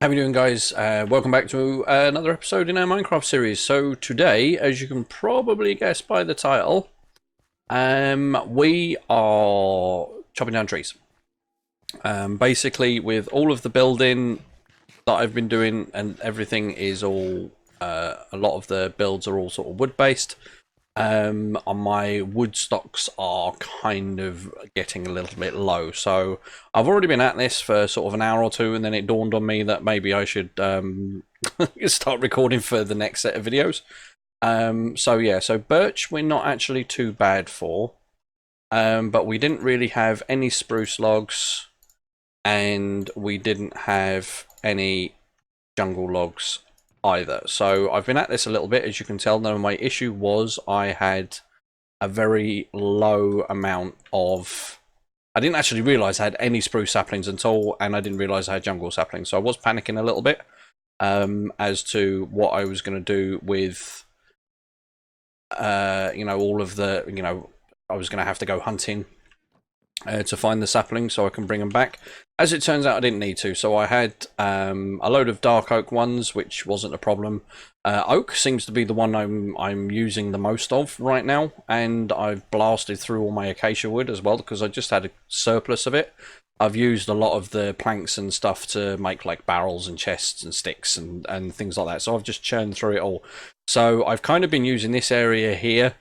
How are you doing, guys? Welcome back to another episode in our Minecraft series. So today, as you can probably guess by the title, we are chopping down trees. Basically, with all of the building that I've been doing, and everything is all, a lot of the builds are all sort of wood-based. My wood stocks are kind of getting a little bit low, so I've already been at this for sort of an hour or two, and then it dawned on me that maybe I should start recording for the next set of videos. So birch we're not actually too bad for, but we didn't really have any spruce logs, and we didn't have any jungle logs either. So I've been at this a little bit, as you can tell. Now, my issue was I had a very low amount of... I didn't actually realise I had any spruce saplings until, and I didn't realise I had jungle saplings. So I was panicking a little bit as to what I was going to do with, all of the, I was going to have to go hunting to find the saplings so I can bring them back. As it turns out, I didn't need to, so I had a load of dark oak ones, which wasn't a problem. Oak seems to be the one I'm using the most of right now, and I've blasted through all my acacia wood as well because I just had a surplus of it. I've used a lot of the planks and stuff to make like barrels and chests and sticks and things like that, so I've just churned through it all. So I've kind of been using this area here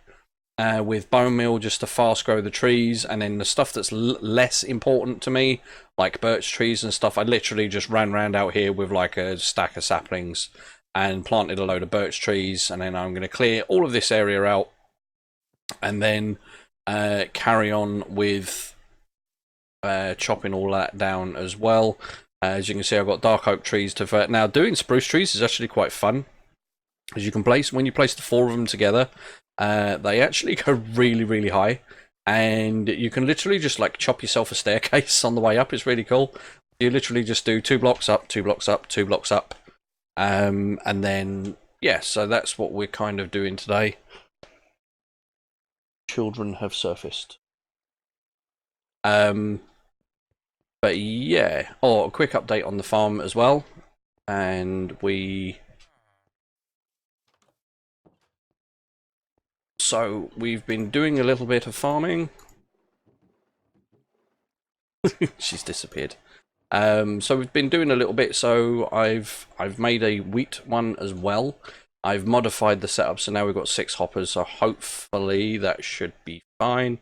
with bone meal just to fast grow the trees, and then the stuff that's less important to me, like birch trees and stuff, I literally just ran around out here with like a stack of saplings and planted a load of birch trees, and then I'm going to clear all of this area out and then carry on with chopping all that down as well. As you can see, I've got dark oak trees to... Now, doing spruce trees is actually quite fun, as you can place... When you place the four of them together, they actually go really, really high, and you can literally just like chop yourself a staircase on the way up. It's really cool. You literally just do 2 blocks up, 2 blocks up, 2 blocks up, and then yeah, so that's what we're kind of doing today. Children have surfaced. But yeah, a quick update on the farm as well, and So we've been doing a little bit of farming. She's disappeared. So we've been doing a little bit. So I've made a wheat one as well. I've modified the setup, so now we've got 6 hoppers. So hopefully that should be fine.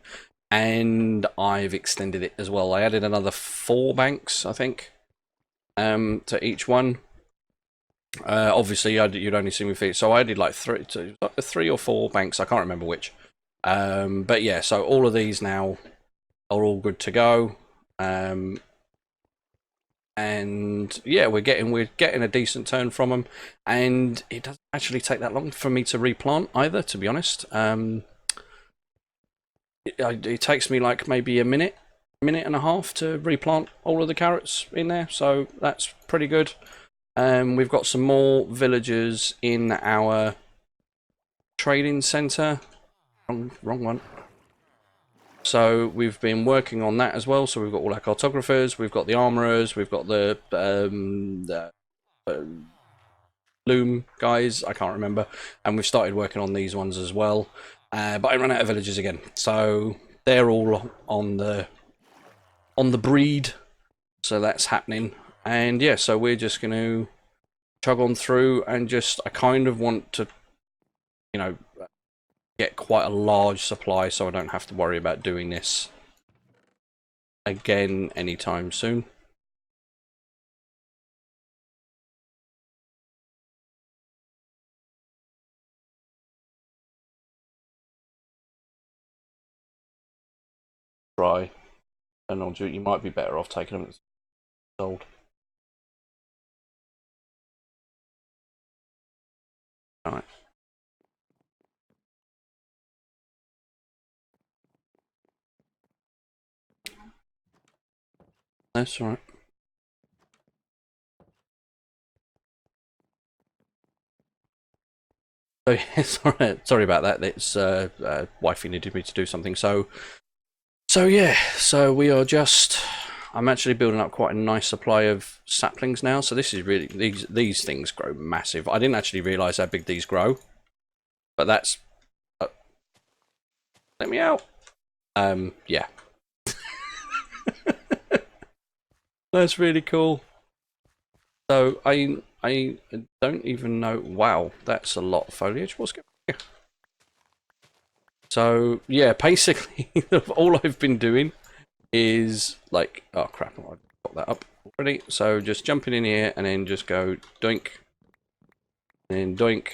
And I've extended it as well. I added another 4 banks, I think, to each one. Obviously, you'd only see me feet, so I did like 3 or 4 banks. I can't remember which. But yeah, so all of these now are all good to go. And yeah, we're getting a decent turn from them, and it doesn't actually take that long for me to replant either, to be honest. It takes me like maybe a minute and a half to replant all of the carrots in there, so that's pretty good. We've got some more villagers in our trading center. Wrong one. So we've been working on that as well. So we've got all our cartographers, we've got the armorers, we've got the loom guys, I can't remember, and we've started working on these ones as well. But I ran out of villagers again, so they're all on the breed, so that's happening. And yeah, so we're just going to chug on through, and I kind of want to, get quite a large supply so I don't have to worry about doing this again anytime soon. Try. And you might be better off taking them sold. Alright. That's alright. So yeah, sorry about that. It's wifey needed me to do something. So yeah, so we are just I'm actually building up quite a nice supply of saplings now. So this is really, these things grow massive. I didn't actually realise how big these grow, but that's let me out. Yeah. That's really cool. So I don't even know. Wow, that's a lot of foliage. What's going on here? So yeah, basically all I've been doing is like, oh crap, I've got that up already. So just jumping in here and then just go doink, and then doink,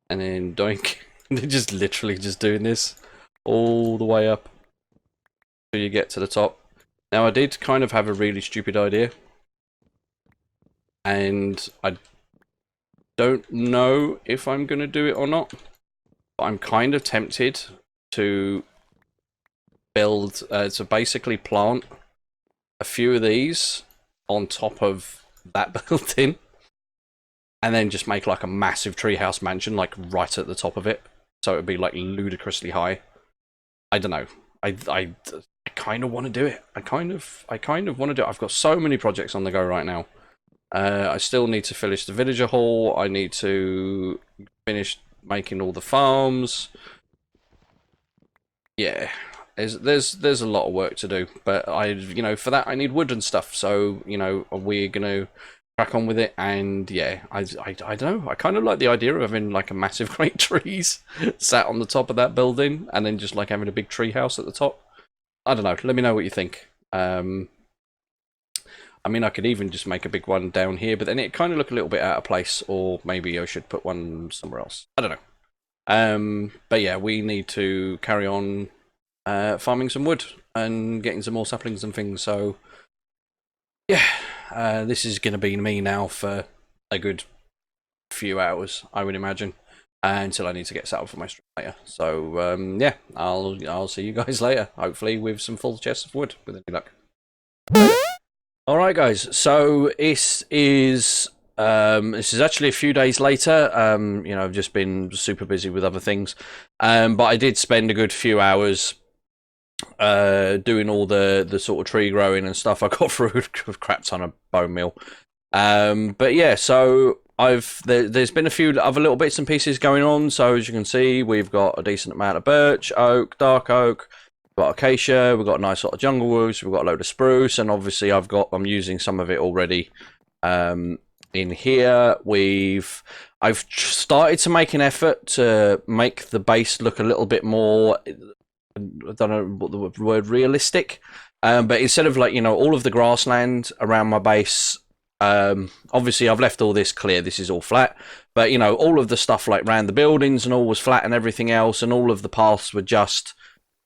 and then doink. They're just literally just doing this all the way up till you get to the top. Now I did kind of have a really stupid idea, and I don't know if I'm going to do it or not, but I'm kind of tempted to build, to basically plant a few of these on top of that building, and then just make like a massive treehouse mansion like right at the top of it, so it would be like ludicrously high. I don't know. I kind of want to do it. I kind of want to do it. I've got so many projects on the go right now. I still need to finish the villager hall. I need to finish making all the farms. Yeah, there's a lot of work to do, but for that I need wood and stuff. So we're gonna crack on with it. And yeah, I don't know. I kind of like the idea of having like a massive great trees sat on the top of that building, and then just like having a big tree house at the top. I don't know. Let me know what you think. I mean, I could even just make a big one down here, but then it kind of look a little bit out of place, or maybe I should put one somewhere else. I don't know. But yeah, we need to carry on farming some wood and getting some more saplings and things. So yeah, this is going to be me now for a good few hours, I would imagine, until I need to get set up for my stream later. So yeah, I'll see you guys later, hopefully with some full chests of wood with any luck. Alright guys, so this is actually a few days later. I've just been super busy with other things, but I did spend a good few hours doing all the sort of tree growing and stuff. I got through a crap ton of bone meal, but yeah, so there's been a few other little bits and pieces going on. So as you can see, we've got a decent amount of birch, oak, dark oak. We've got acacia, we've got a nice sort of jungle woods, we've got a load of spruce, and obviously I'm using some of it already in here. I've started to make an effort to make the base look a little bit more, I don't know what the word, realistic, but instead of like all of the grassland around my base, obviously I've left all this clear, this is all flat, but all of the stuff like around the buildings and all was flat, and everything else, and all of the paths were just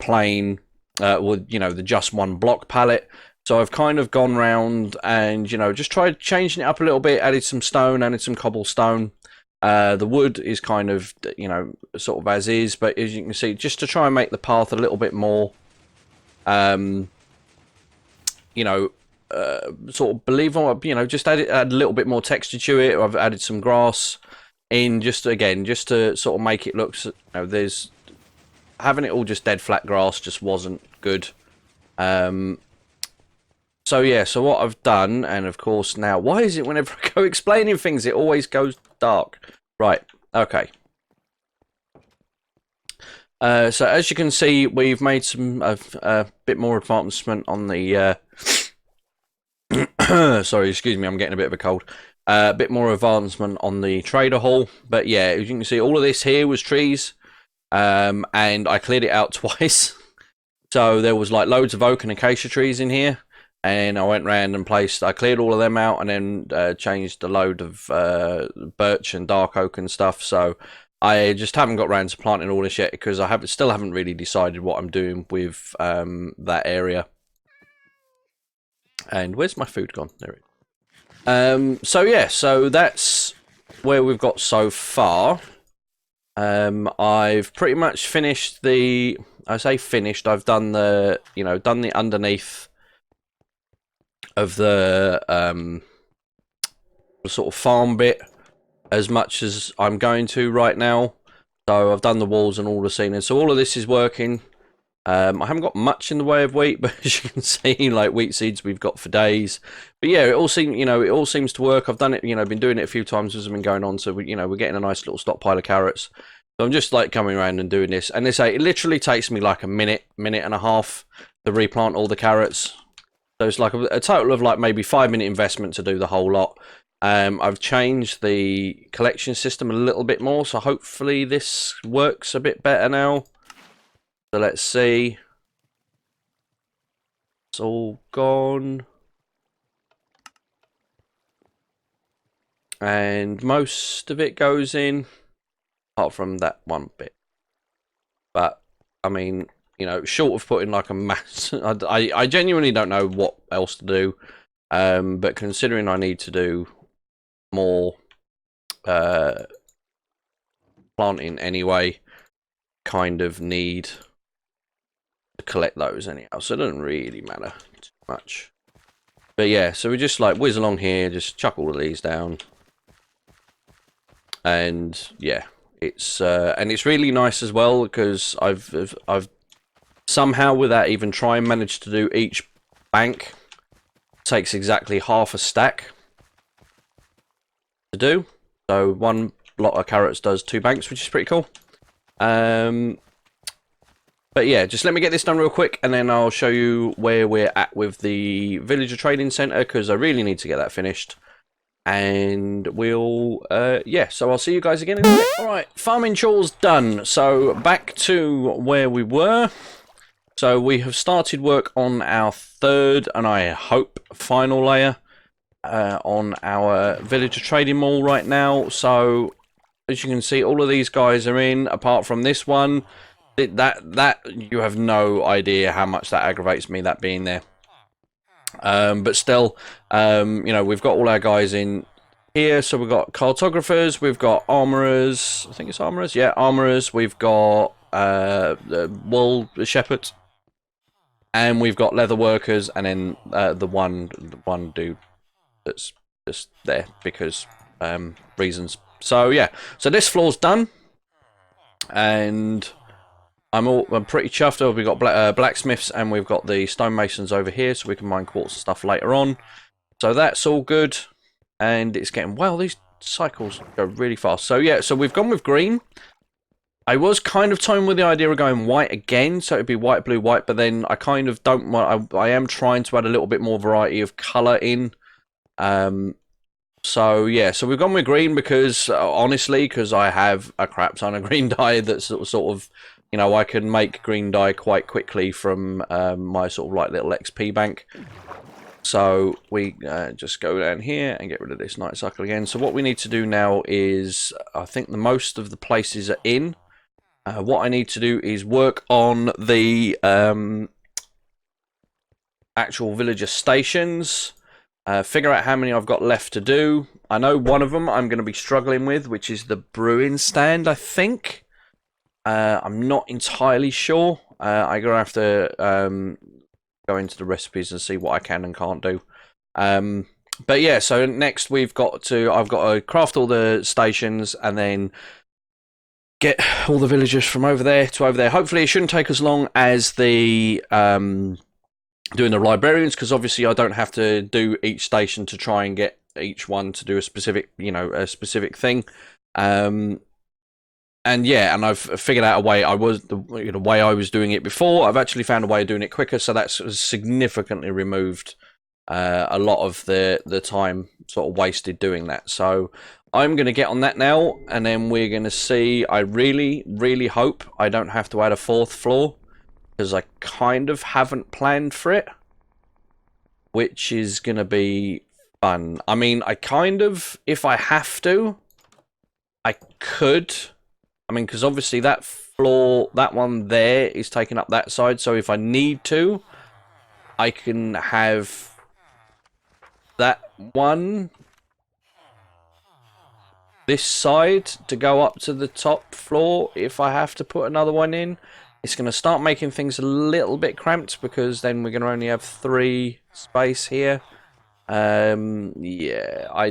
plain with the just one block palette. So I've kind of gone round and just tried changing it up a little bit, added some stone, added some cobblestone. The wood is kind of sort of as is, but as you can see, just to try and make the path a little bit more sort of believable, just add a little bit more texture to it. I've added some grass in just to sort of make it look, there's having it all just dead flat grass just wasn't good. So yeah, so what I've done, and of course now, why is it whenever I go explaining things it always goes dark? Right, okay. So as you can see, we've made some a bit more advancement on the sorry, excuse me, I'm getting a bit of a cold. A bit more advancement on the trader hall, but yeah, as you can see, all of this here was trees. And I cleared it out twice. So there was like loads of oak and acacia trees in here, and I went round and I cleared all of them out, and then changed a load of birch and dark oak and stuff. So I just haven't got round to planting all this yet, because I still haven't really decided what I'm doing with that area. And where's my food gone? There it is. So yeah, so that's where we've got so far. I've pretty much finished I say finished, I've done the, done the underneath of the sort of farm bit as much as I'm going to right now. So I've done the walls and all the ceiling. So all of this is working. I haven't got much in the way of wheat, but as you can see, like wheat seeds we've got for days. But yeah, it all seems to work. I've done it, been doing it a few times as I've been going on. So we're getting a nice little stockpile of carrots. So I'm just like coming around and doing this. And it literally takes me like a minute and a half to replant all the carrots. So it's like a total of like maybe 5-minute investment to do the whole lot. I've changed the collection system a little bit more, so hopefully this works a bit better now. So let's see. It's all gone. And most of it goes in, apart from that one bit. But, I mean, short of putting like a mass... I genuinely don't know what else to do. But considering I need to do more planting anyway, kind of need to collect those anyhow, so it doesn't really matter too much. But yeah, so we just like whiz along here, just chuck all of these down, and yeah, it's really nice as well because I've somehow, without even trying, managed to do each bank. Takes exactly half a stack to do, so one lot of carrots does 2 banks, which is pretty cool. But yeah, just let me get this done real quick, and then I'll show you where we're at with the villager trading center, because I really need to get that finished. And we'll yeah, so I'll see you guys again in a minute. All right, farming chores done. So back to where we were. So we have started work on our 3rd and I hope final layer on our villager trading mall right now. So as you can see, all of these guys are in, apart from this one. That you have no idea how much that aggravates me, that being there. But still, we've got all our guys in here. So we've got cartographers, we've got armorers. I think it's armorers. Yeah, armorers. We've got the wool shepherds, and we've got leather workers, and then the one dude that's just there because reasons. So yeah, so this floor's done, and I'm pretty chuffed. We've got blacksmiths, and we've got the stonemasons over here, so we can mine quartz and stuff later on. So that's all good, and it's getting, well, these cycles go really fast. So yeah, so we've gone with green. I was kind of toying with the idea of going white again, so it'd be white, blue, white, but then I kind of don't want, I am trying to add a little bit more variety of colour in. So yeah, so we've gone with green because, honestly, because I have a crap ton of green dye that's sort of, I can make green dye quite quickly from my sort of like little XP bank. So we just go down here and get rid of this night cycle again. So what we need to do now is, I think the most of the places are in. What I need to do is work on the actual villager stations. Figure out how many I've got left to do. I know one of them I'm going to be struggling with, which is the brewing stand, I think. I'm not entirely sure. I'm going to have to go into the recipes and see what I can and can't do. But yeah, so next I've got to craft all the stations and then get all the villagers from over there to over there. Hopefully it shouldn't take as long as the doing the librarians, because obviously I don't have to do each station to try and get each one to do a specific, a specific thing. And yeah, and I've figured out a way. The way I was doing it before, I've actually found a way of doing it quicker, so that's significantly removed a lot of the time sort of wasted doing that. So I'm going to get on that now, and then we're going to see. I really, really hope I don't have to add a 4th floor, because I kind of haven't planned for it, which is going to be fun. I mean, I kind of, if I have to, I could. I mean, because obviously that floor, that one there is taking up that side, so if I need to, I can have that one, this side, to go up to the top floor if I have to put another one in. It's going to start making things a little bit cramped, because then we're going to only have 3 space here. Yeah, I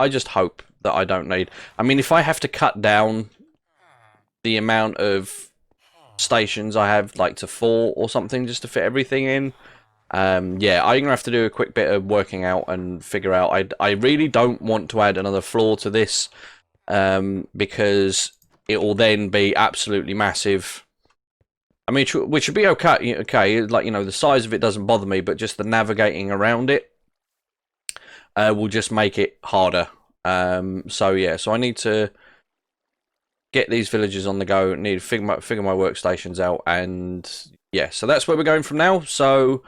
just hope that I don't need. I mean, if I have to cut down the amount of stations I have like to 4 or something just to fit everything in. Yeah, I'm gonna have to do a quick bit of working out and figure out. I really don't want to add another floor to this, because it will then be absolutely massive. I mean, which would be okay. Okay, like, you know, the size of it doesn't bother me, but just the navigating around it will just make it harder. So yeah, so I need to get these villagers on the go. Need to figure my workstations out, and yeah, so that's where we're going from now. So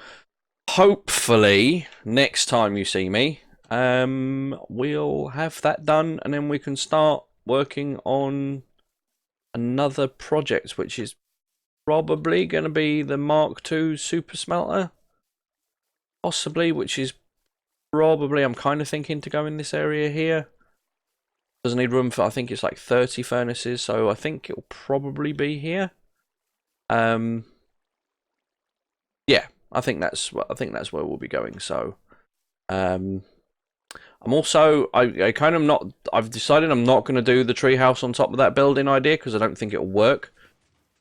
hopefully next time you see me, we'll have that done, and then we can start working on another project, which is probably going to be the Mark II super smelter, possibly, which is probably, I'm kind of thinking to go in this area here. Doesn't need room for, I think it's like 30 furnaces, so I think it'll probably be here. Yeah, I think that's where we'll be going. So, I'm also, I kind of not, I've decided I'm not going to do the treehouse on top of that building idea because I don't think it'll work.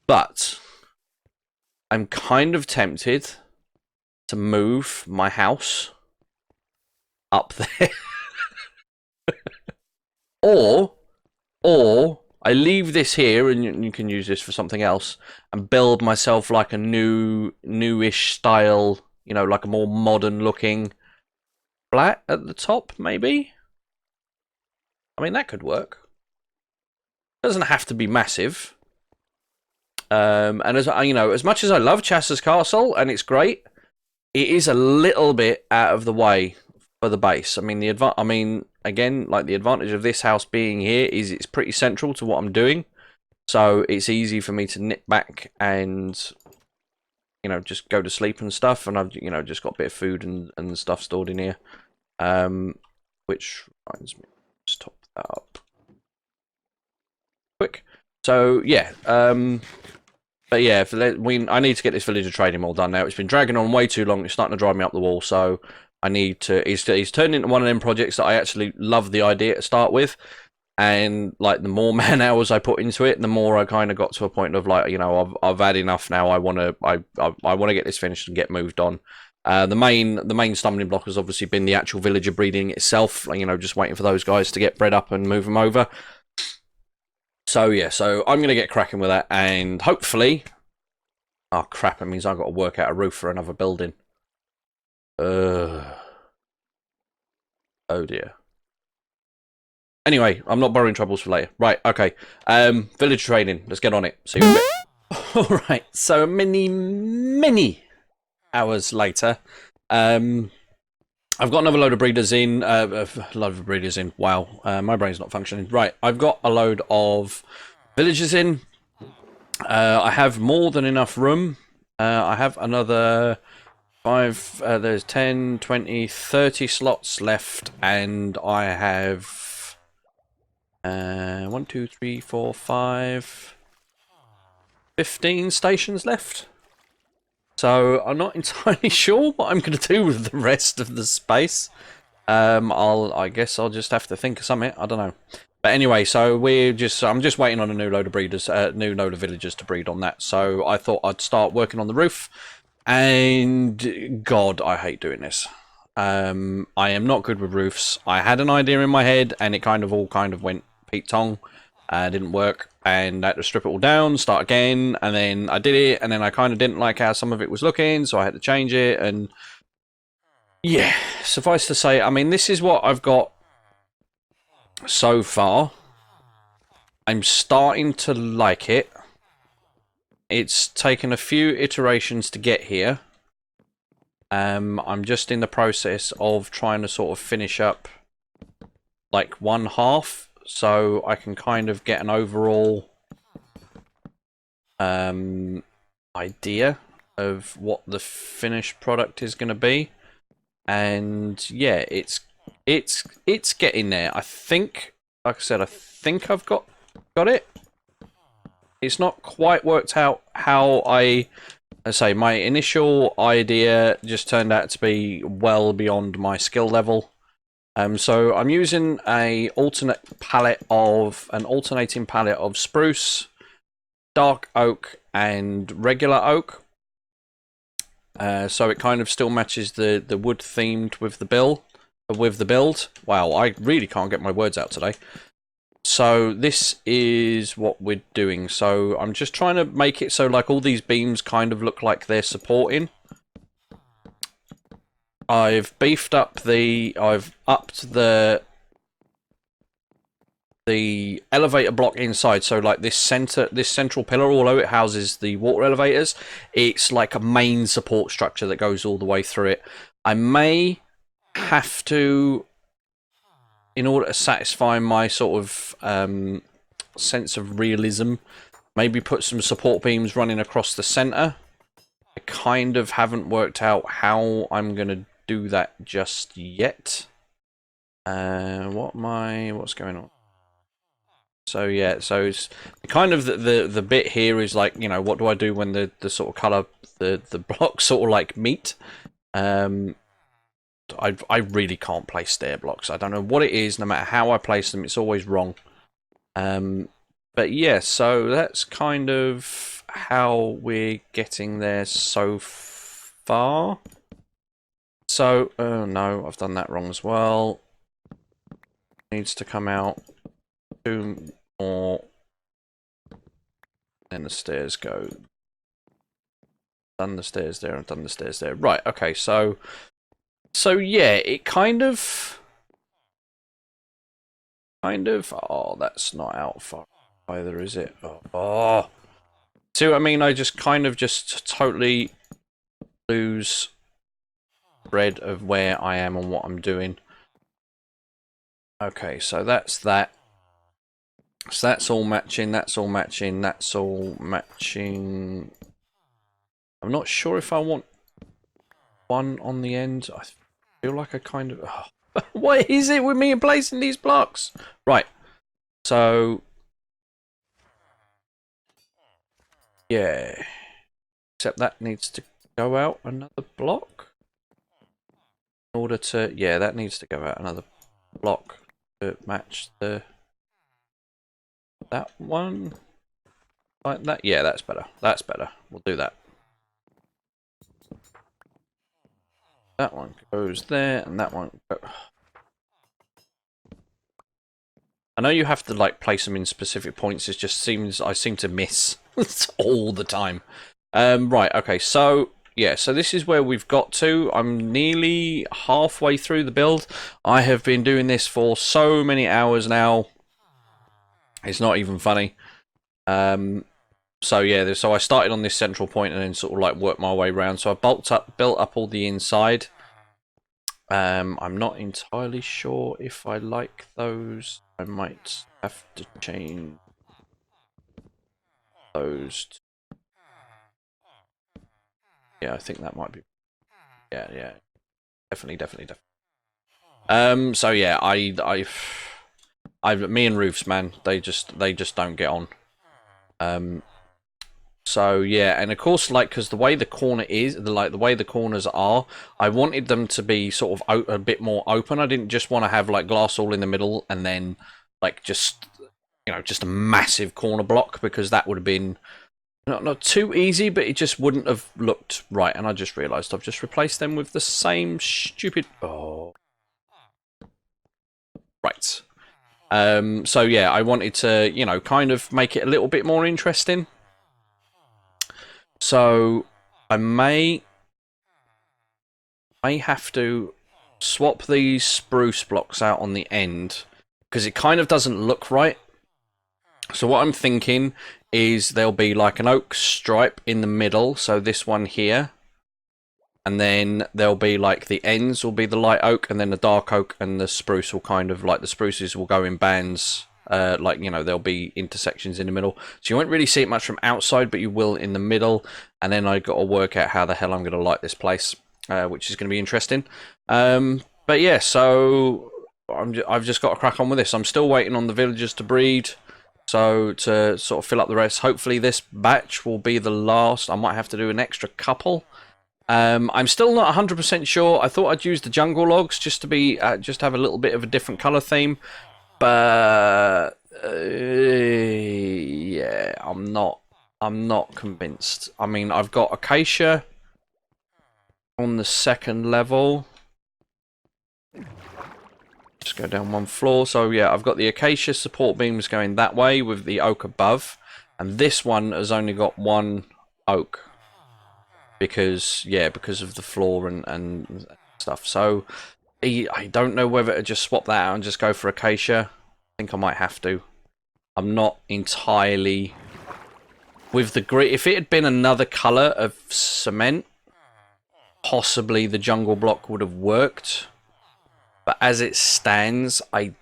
But I'm kind of tempted to move my house up there. Or I leave this here and you can use this for something else and build myself like a newish style, you know, like a more modern looking flat at the top, maybe. I mean, that could work. It doesn't have to be massive. And as you know, as much as I love Chasser's Castle and it's great, it is a little bit out of the way for the base. I mean, again, like the advantage of this house being here is it's pretty central to what I'm doing, so it's easy for me to nip back and, you know, just go to sleep and stuff. And I've, you know, just got a bit of food and stuff stored in here, which reminds me, just top that up quick. So yeah, but yeah, I need to get this villager trading mall done now. It's been dragging on way too long. It's starting to drive me up the wall, so I need to. He's turned into one of them projects that I actually love the idea to start with, and like the more man hours I put into it, the more I kind of got to a point of like, you know, I've had enough now. I want to get this finished and get moved on. The main stumbling block has obviously been the actual villager breeding itself. Like, you know, just waiting for those guys to get bred up and move them over. So yeah, so I'm gonna get cracking with that, and hopefully, oh crap, it means I've got to work out a roof for another building. Oh dear. Anyway, I'm not borrowing troubles for later. Right, okay. Village training. Let's get on it. See you in a bit. Alright, so many hours later. I've got another load of breeders in. Wow, my brain's not functioning. Right, I've got a load of villagers in. I have more than enough room. I have another 5, there's 10, 20, 30 slots left, and I have 1, 2, 3, 4, 5, 15 stations left. So I'm not entirely sure what I'm going to do with the rest of the space. I guess I'll just have to think of something. I don't know. But anyway, so I'm just waiting on a new load of breeders, new load of villagers to breed on that. So I thought I'd start working on the roof. And God, I hate doing this. I am not good with roofs. I had an idea in my head, and it all went Pete Tong. Didn't work, and I had to strip it all down, start again, and then I did it, and then I kind of didn't like how some of it was looking, so I had to change it, and yeah, suffice to say, I mean, this is what I've got so far. I'm starting to like it. It's taken a few iterations to get here. I'm just in the process of trying to sort of finish up like one half, so I can kind of get an overall idea of what the finished product is going to be. And yeah, it's getting there. I think, like I said, I think I've got it. It's not quite worked out how I say my initial idea just turned out to be well beyond my skill level. So I'm using an alternating palette of spruce, dark oak, and regular oak. So it kind of still matches the wood themed with the build. Wow, I really can't get my words out today. So this is what we're doing. So I'm just trying to make it so like all these beams kind of look like they're supporting. I've upped the elevator block inside, so like this central pillar, although it houses the water elevators, it's like a main support structure that goes all the way through it. I may have to, in order to satisfy my sort of sense of realism, maybe put some support beams running across the center. I kind of haven't worked out how I'm gonna do that just yet. What's going on? So yeah, so it's kind of the bit here is like, you know, what do I do when the sort of color the blocks sort of like meet? I really can't place stair blocks. I don't know what it is. No matter how I place them, it's always wrong. But yeah, so that's kind of how we're getting there so far. So, oh no, I've done that wrong as well. Needs to come out 2 more. Then the stairs go. Done the stairs there, I've done the stairs there. Right, okay, so yeah, it kind of, oh, that's not out far either, is it? Oh. See what I mean? I just kind of just totally lose thread of where I am and what I'm doing. Okay, so that's that. So that's all matching, that's all matching, that's all matching. I'm not sure if I want one on the end. I feel like I kind of... Oh. What is it with me and placing these blocks? Right, so... Yeah. Except that needs to go out another block. In order to... Yeah, that needs to go out another block to match the... That one? Like that? Yeah, that's better. That's better. We'll do that. That one goes there, and that one goes... I know you have to like place them in specific points. It just seems I seem to miss all the time. Right. Okay. So yeah. So this is where we've got to. I'm nearly halfway through the build. I have been doing this for so many hours now. It's not even funny. So yeah. So I started on this central point and then sort of like worked my way around. So I built up all the inside. I'm not entirely sure if I like those. I might have to change those. Yeah, I think that might be. Yeah, definitely. So yeah, me and roofs, man, they just don't get on. So yeah, and of course, like, because the way the corner is, the way the corners are, I wanted them to be sort of a bit more open. I didn't just want to have like glass all in the middle and then like just, you know, just a massive corner block, because that would have been not too easy, but it just wouldn't have looked right. And I just realised I've just replaced them with the same stupid. Oh, right. So yeah, I wanted to, you know, kind of make it a little bit more interesting. So I may have to swap these spruce blocks out on the end, because it kind of doesn't look right. So what I'm thinking is there'll be like an oak stripe in the middle, so this one here, and then there'll be like the ends will be the light oak, and then the dark oak and the spruce will kind of like, the spruces will go in bands. Like, you know, there'll be intersections in the middle, so you won't really see it much from outside, but you will in the middle. And then I got to work out how the hell I'm going to light this place, which is going to be interesting. But yeah, so I've just got to crack on with this. I'm still waiting on the villagers to breed, so to sort of fill up the rest. Hopefully this batch will be the last. I might have to do an extra couple. I'm still not 100% sure. I thought I'd use the jungle logs just to be just have a little bit of a different color theme. But yeah, I'm not I'm not convinced. I mean, I've got acacia on the second level. Just go down one floor. So yeah, I've got the acacia support beams going that way with the oak above. And this one has only got one oak. Because, yeah, because of the floor and stuff. So, I don't know whether to just swap that out and just go for acacia. I think I might have to. I'm not entirely... With the grit, if it had been another colour of cement, possibly the jungle block would have worked. But as it stands, I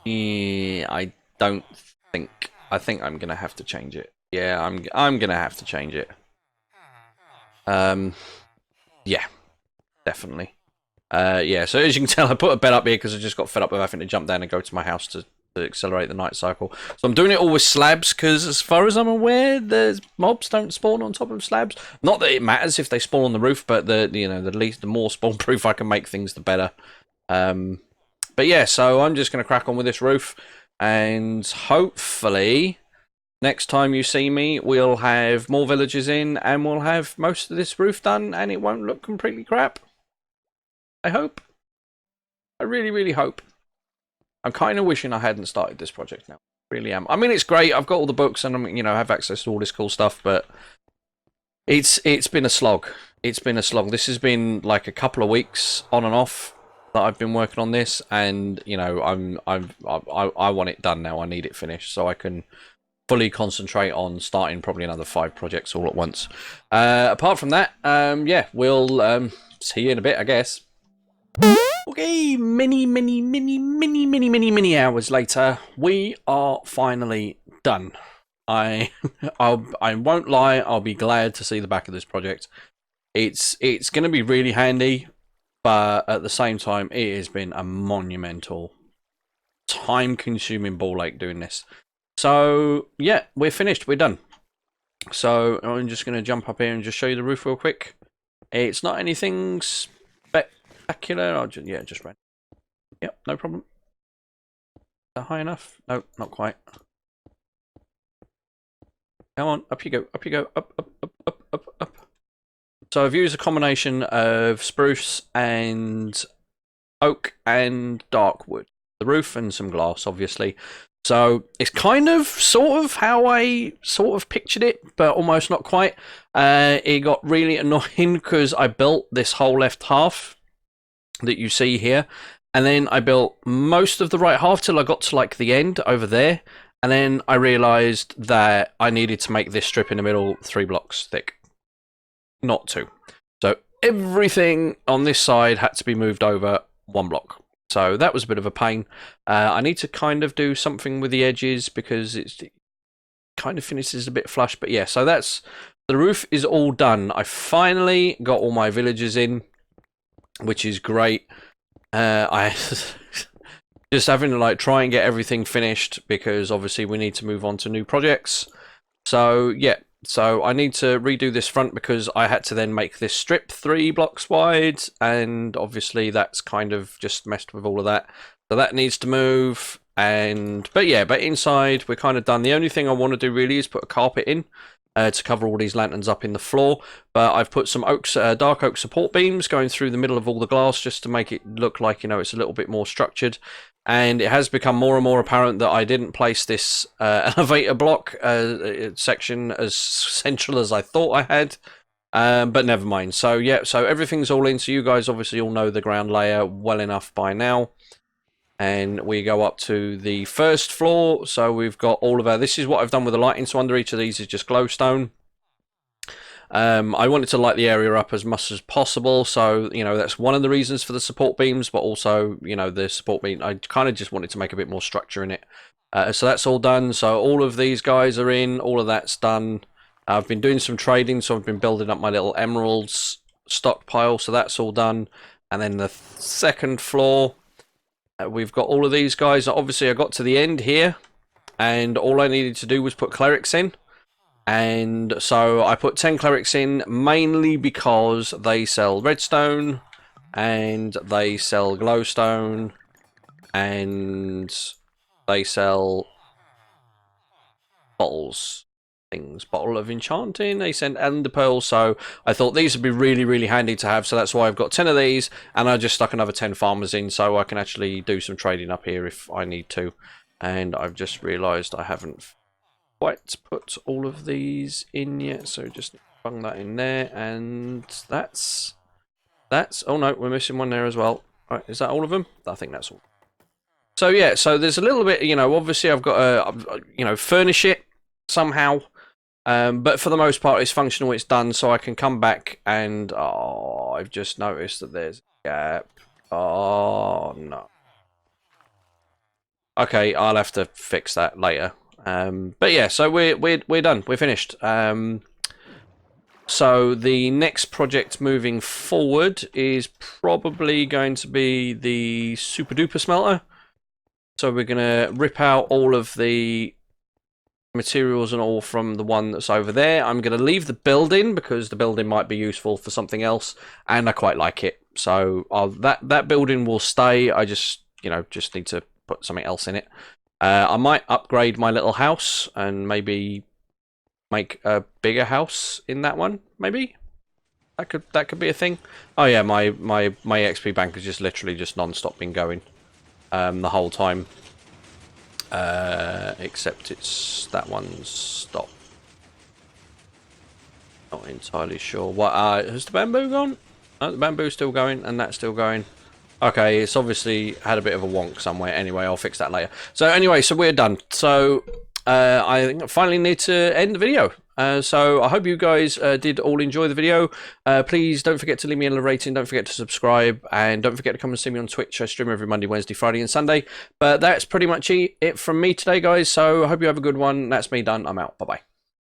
don't think... I think I'm going to have to change it. Yeah, I'm going to have to change it. Yeah, definitely. Yeah, so as you can tell, I put a bed up here because I just got fed up with having to jump down and go to my house to accelerate the night cycle. So I'm doing it all with slabs because, as far as I'm aware, the mobs don't spawn on top of slabs. Not that it matters if they spawn on the roof, but the more spawn proof I can make things, the better. But yeah, so I'm just going to crack on with this roof, and hopefully next time you see me, we'll have more villagers in, and we'll have most of this roof done, and it won't look completely crap. I hope. I really, really hope. I'm kind of wishing I hadn't started this project now. Really am. I mean, it's great. I've got all the books and I'm, have access to all this cool stuff, but it's been a slog. It's been a slog. This has been like a couple of weeks on and off that I've been working on this, and I want it done now. I need it finished so I can fully concentrate on starting probably another 5 projects all at once. Apart from that, yeah, we'll see you in a bit, I guess. Okay, many hours later, we are finally done. I won't lie, I'll be glad to see the back of this project. It's going to be really handy, but at the same time, it has been a monumental, time-consuming ball ache doing this. So, yeah, we're finished, we're done. So, I'm just going to jump up here and just show you the roof real quick. It's not anything spectacular, yeah, just ran. Yep, no problem. Is that high enough? No, not quite. Come on, up you go, up you go, up, up, up, up, up, up. So I've used a combination of spruce and oak and dark wood. The roof and some glass, obviously. So it's kind of, sort of how I sort of pictured it, but almost not quite. It got really annoying because I built this whole left half that you see here, and then I built most of the right half till I got to like the end over there, and then I realised that I needed to make this strip in the middle 3 blocks thick, not 2. So everything on this side had to be moved over 1 block. So that was a bit of a pain. I need to kind of do something with the edges because it kind of finishes a bit flush, but yeah, so that's, the roof is all done. I finally got all my villagers in, which is great. I just having to like try and get everything finished because obviously we need to move on to new projects. So yeah, so I need to redo this front because I had to then make this strip 3 blocks wide, and obviously that's kind of just messed with all of that. So that needs to move. But inside we're kind of done. The only thing I want to do really is put a carpet in to cover all these lanterns up in the floor, but I've put some dark oak support beams going through the middle of all the glass just to make it look like, it's a little bit more structured. And it has become more and more apparent that I didn't place this elevator block section as central as I thought I had, but never mind. So yeah, so everything's all in, so you guys obviously all know the ground layer well enough by now. And we go up to the first floor. So we've got all of our, this is what I've done with the lighting. So under each of these is just glowstone. I wanted to light the area up as much as possible. So, that's one of the reasons for the support beams, but also, the support beam, I kind of just wanted to make a bit more structure in it. So that's all done. So all of these guys are in, all of that's done. I've been doing some trading. So I've been building up my little emeralds stockpile. So that's all done. And then the second floor, we've got all of these guys. Obviously, I got to the end here, and all I needed to do was put clerics in. And so I put 10 clerics in, mainly because they sell redstone, and they sell glowstone, and they sell bottles. things. Bottle of enchanting, they sent ender pearls, so I thought these would be really, really handy to have, so that's why I've got 10 of these, and I just stuck another 10 farmers in, so I can actually do some trading up here if I need to. And I've just realised I haven't quite put all of these in yet, so just bung that in there, and that's oh no, we're missing one there as well. Right, is that all of them? I think that's all. So yeah, so there's a little bit, you know, obviously I've got to, you know, furnish it somehow, but for the most part it's functional, it's done, so I can come back and, oh, I've just noticed that there's a gap. Oh no. Okay, I'll have to fix that later. But yeah, so we're done, we're finished. So the next project moving forward is probably going to be the super duper smelter. So we're gonna rip out all of the materials and all from the one that's over there. I'm gonna leave the building because the building might be useful for something else, and I quite like it. So that building will stay. I just, you know, just need to put something else in it. I might upgrade my little house and maybe make a bigger house in that one. Maybe that could be a thing. Oh yeah, my XP bank has just literally just non-stop been going the whole time. Except it's that one's stopped. Not entirely sure. What has the bamboo gone? No, the bamboo's still going, and that's still going. Okay, it's obviously had a bit of a wonk somewhere. Anyway, I'll fix that later. So anyway, so we're done. So I think I finally need to end the video. So I hope you guys did all enjoy the video. Please don't forget to leave me a rating, don't forget to subscribe, and don't forget to come and see me on Twitch. I stream every Monday, Wednesday, Friday and Sunday. But that's pretty much it from me today, guys. So I hope you have a good one. That's me done. I'm out. Bye-bye.